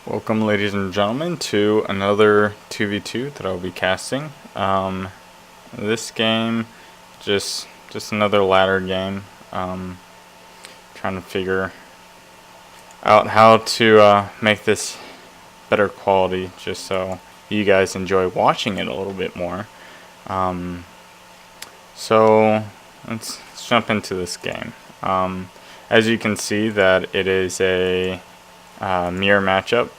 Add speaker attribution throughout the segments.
Speaker 1: Welcome, ladies and gentlemen, to another 2v2 that I'll be casting. This game, just another ladder game. Trying to figure out how to make this better quality, just so you guys enjoy watching it a little bit more. So let's jump into this game. As you can see, that it is a mirror matchup,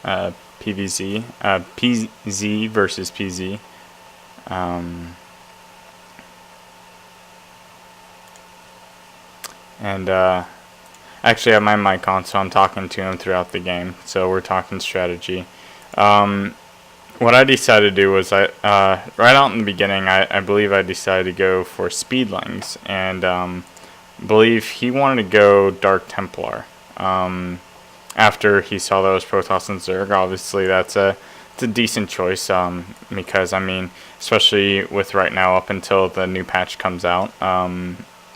Speaker 1: PVZ, PZ versus PZ. Actually, I have my mic on, so I'm talking to him throughout the game. So we're talking strategy. What I decided to do was, right out in the beginning, I believe I decided to go for Speedlings, and believe he wanted to go Dark Templar. After he saw that was Protoss and Zerg, obviously it's a decent choice, because I mean, especially with right now up until the new patch comes out,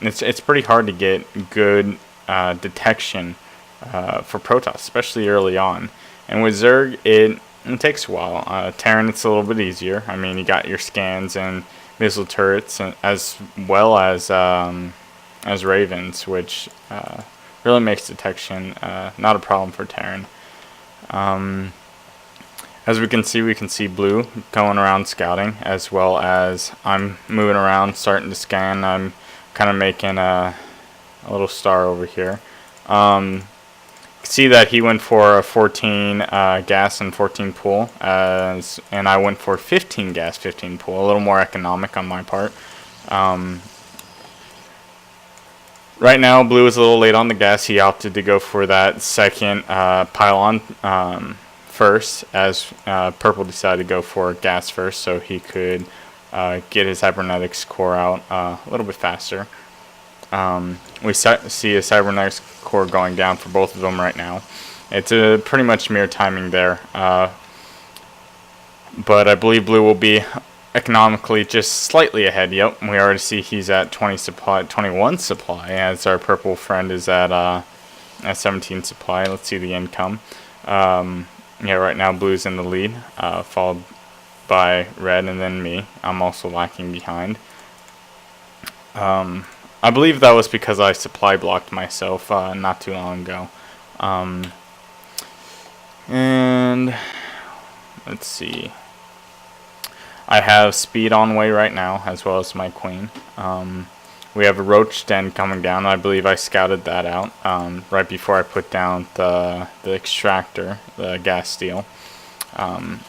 Speaker 1: it's pretty hard to get good detection for Protoss, especially early on. And with Zerg, it takes a while. Terran, it's a little bit easier. I mean, you got your scans and missile turrets, and as well as Ravens, which really makes detection not a problem for Terran. As we can see Blue going around scouting, as well as I'm moving around, starting to scan. I'm kind of making a little star over here. See that he went for a 14 gas and 14 pool, and I went for 15 gas, 15 pool, a little more economic on my part. Right now, Blue is a little late on the gas. He opted to go for that second pylon first, as Purple decided to go for gas first, so he could get his cybernetics core out a little bit faster. We see a cybernetics core going down for both of them right now. It's pretty much mere timing there, but I believe Blue will be economically just slightly ahead. Yep, we already see he's at 21 supply, as our Purple friend is at 17 supply. Let's see the income. Yeah, right now Blue's in the lead, followed by Red and then me. I'm also lacking behind. I believe that was because I supply blocked myself not too long ago. And let's see. I have speed on way right now, as well as my queen. We have a roach den coming down. I believe I scouted that out right before I put down the extractor, the gas steel.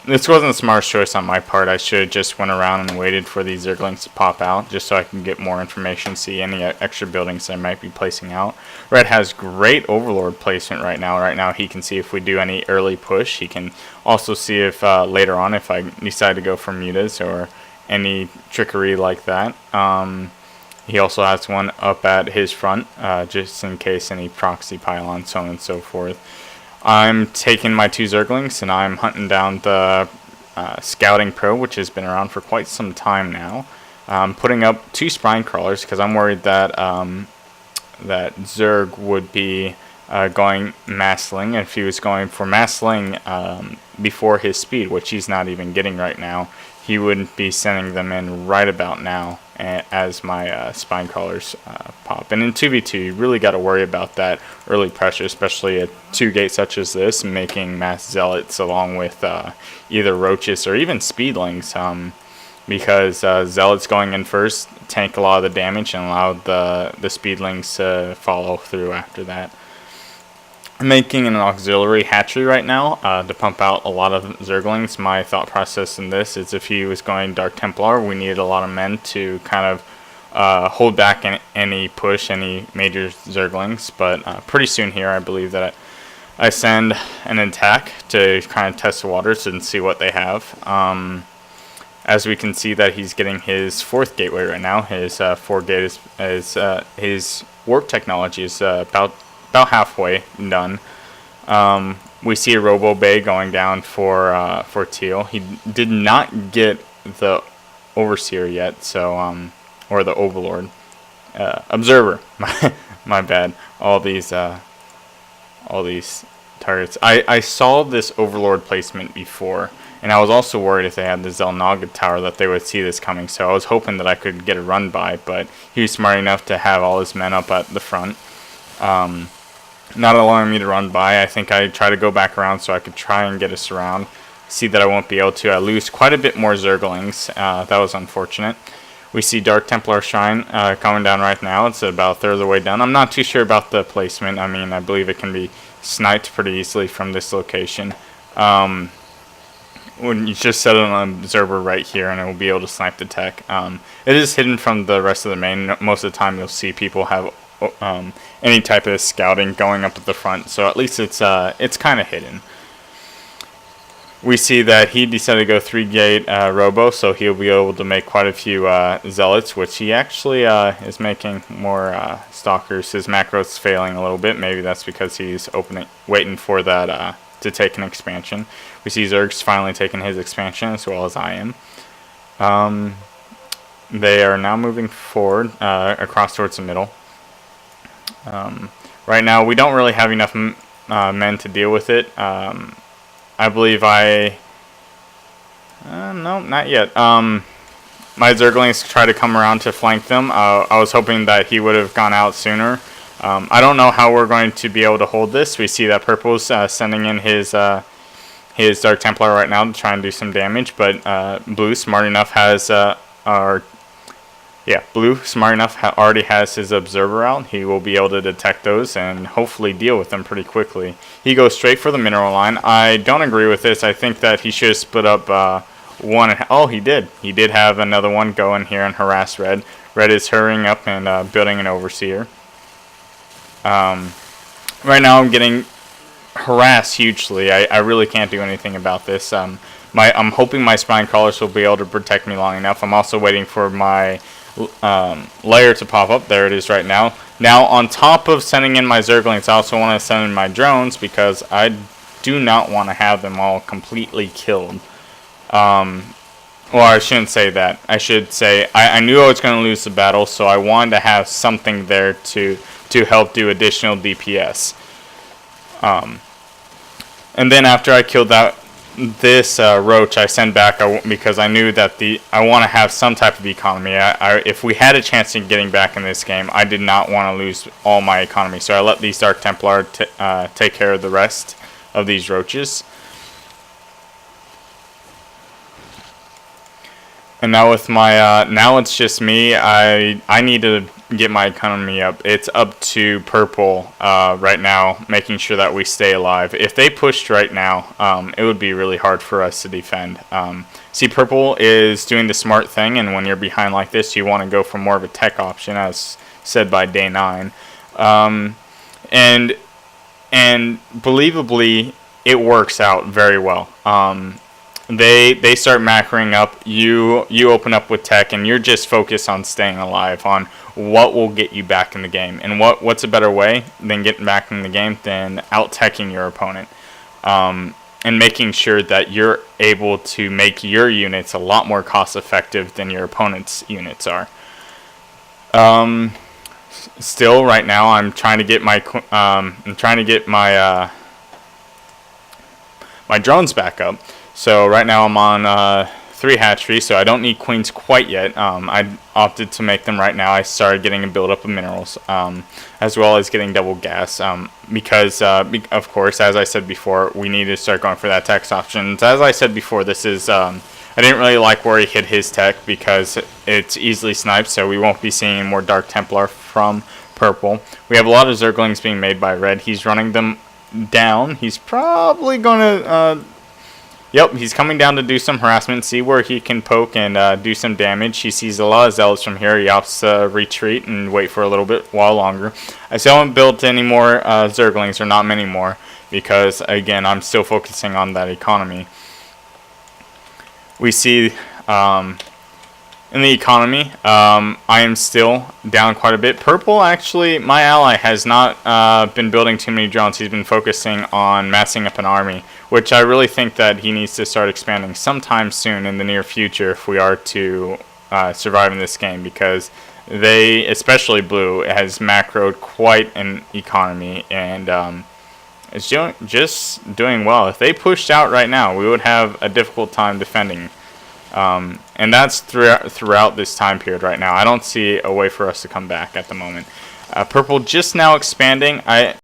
Speaker 1: This wasn't the smartest choice on my part. I should have just went around and waited for these Zerglings to pop out, just so I can get more information, see any extra buildings I might be placing out. Red has great Overlord placement right now. Right now he can see if we do any early push. He can also see if later on if I decide to go for mutas or any trickery like that. He also has one up at his front, just in case any proxy pylons, so on and so forth. I'm taking my 2 Zerglings, and I'm hunting down the Scouting Pro, which has been around for quite some time now. I'm putting up 2 Spine Crawlers, because I'm worried that that Zerg would be going Massling. If he was going for Massling before his speed, which he's not even getting right now, he wouldn't be sending them in right about now as my Spine Crawlers pop. And in 2v2, you really got to worry about that early pressure, especially at 2 gates such as this, making mass zealots along with either roaches or even speedlings, because zealots going in first tank a lot of the damage and allow the speedlings to follow through after that. I'm making an auxiliary hatchery right now to pump out a lot of Zerglings. My thought process in this is, if he was going Dark Templar, we needed a lot of men to kind of hold back any push, any major Zerglings. But pretty soon here, I believe that I send an attack to kind of test the waters and see what they have. As we can see that he's getting his 4th gateway right now. His 4th gate is his warp technology is about halfway done. We see a Robo Bay going down for Teal. He did not get the Overseer yet, so or the Overlord. Observer. My bad. All these targets. I saw this Overlord placement before, and I was also worried if they had the Xel'Naga tower that they would see this coming, so I was hoping that I could get a run by, but he was smart enough to have all his men up at the front. Not allowing me to run by. I think I try to go back around so I could try and get us around. See that I won't be able to. I lose quite a bit more Zerglings. That was unfortunate. We see Dark Templar Shrine coming down right now. It's about a third of the way down. I'm not too sure about the placement. I mean, I believe it can be sniped pretty easily from this location. When you just set an observer right here and it will be able to snipe the tech. It is hidden from the rest of the main. Most of the time you'll see people have any type of scouting going up at the front. So at least it's kind of hidden. We see that he decided to go 3-gate Robo, so he'll be able to make quite a few Zealots, which he actually is making more Stalkers. His macro's failing a little bit. Maybe that's because he's waiting for that to take an expansion. We see Zerg's finally taking his expansion, as well as I am. They are now moving forward across towards the middle. Right now, we don't really have enough men to deal with it. I believe no, not yet. My Zerglings try to come around to flank them. I was hoping that he would have gone out sooner. I don't know how we're going to be able to hold this. We see that Purple's sending in his Dark Templar right now to try and do some damage, but Blue, smart enough, has already has his observer out. He will be able to detect those and hopefully deal with them pretty quickly. He goes straight for the mineral line. I don't agree with this. I think that he should have split up one. Oh, he did. He did have another one go in here and harass Red. Red is hurrying up and building an Overseer. Right now I'm getting harassed hugely. I really can't do anything about this. I'm hoping my Spine Crawlers will be able to protect me long enough. I'm also waiting for my layer to pop up. There it is right now. Now, on top of sending in my Zerglings, I also want to send in my drones because I do not want to have them all completely killed. Well, I shouldn't say that. I should say I knew I was going to lose the battle, so I wanted to have something there to help do additional DPS. And then after I killed this roach, I sent back because I knew that I want to have some type of economy. If we had a chance in getting back in this game, I did not want to lose all my economy, so I let these Dark Templar take care of the rest of these roaches. And now with my now it's just me. I need to get my economy up. It's up to Purple right now, making sure that we stay alive. If they pushed right now, it would be really hard for us to defend. See, Purple is doing the smart thing, and when you're behind like this, you want to go for more of a tech option, as said by Day 9. And believably, it works out very well. They start macroing up. You open up with tech, and you're just focused on staying alive, on what will get you back in the game. And what's a better way than getting back in the game than out-teching your opponent, and making sure that you're able to make your units a lot more cost-effective than your opponent's units are. Still, right now, I'm trying to get my my drones back up. So right now I'm on 3 hatcheries, so I don't need queens quite yet. I opted to make them right now. I started getting a buildup of minerals, as well as getting double gas, because, of course, as I said before, we need to start going for that text option. As I said before, this is, I didn't really like where he hit his tech because it's easily sniped, so we won't be seeing more Dark Templar from Purple. We have a lot of Zerglings being made by Red. He's running them down. He's probably going to... Yep, he's coming down to do some harassment, see where he can poke and do some damage. He sees a lot of Zealots from here. He opts to retreat and wait for a little bit while longer. I still haven't built any more Zerglings, or not many more, because, again, I'm still focusing on that economy. We see in the economy, I am still down quite a bit. Purple, actually, my ally, has not been building too many drones. He's been focusing on massing up an army, which I really think that he needs to start expanding sometime soon in the near future if we are to survive in this game, because they, especially Blue, has macroed quite an economy, and is just doing well. If they pushed out right now, we would have a difficult time defending. And that's throughout this time period right now. I don't see a way for us to come back at the moment. Purple just now expanding.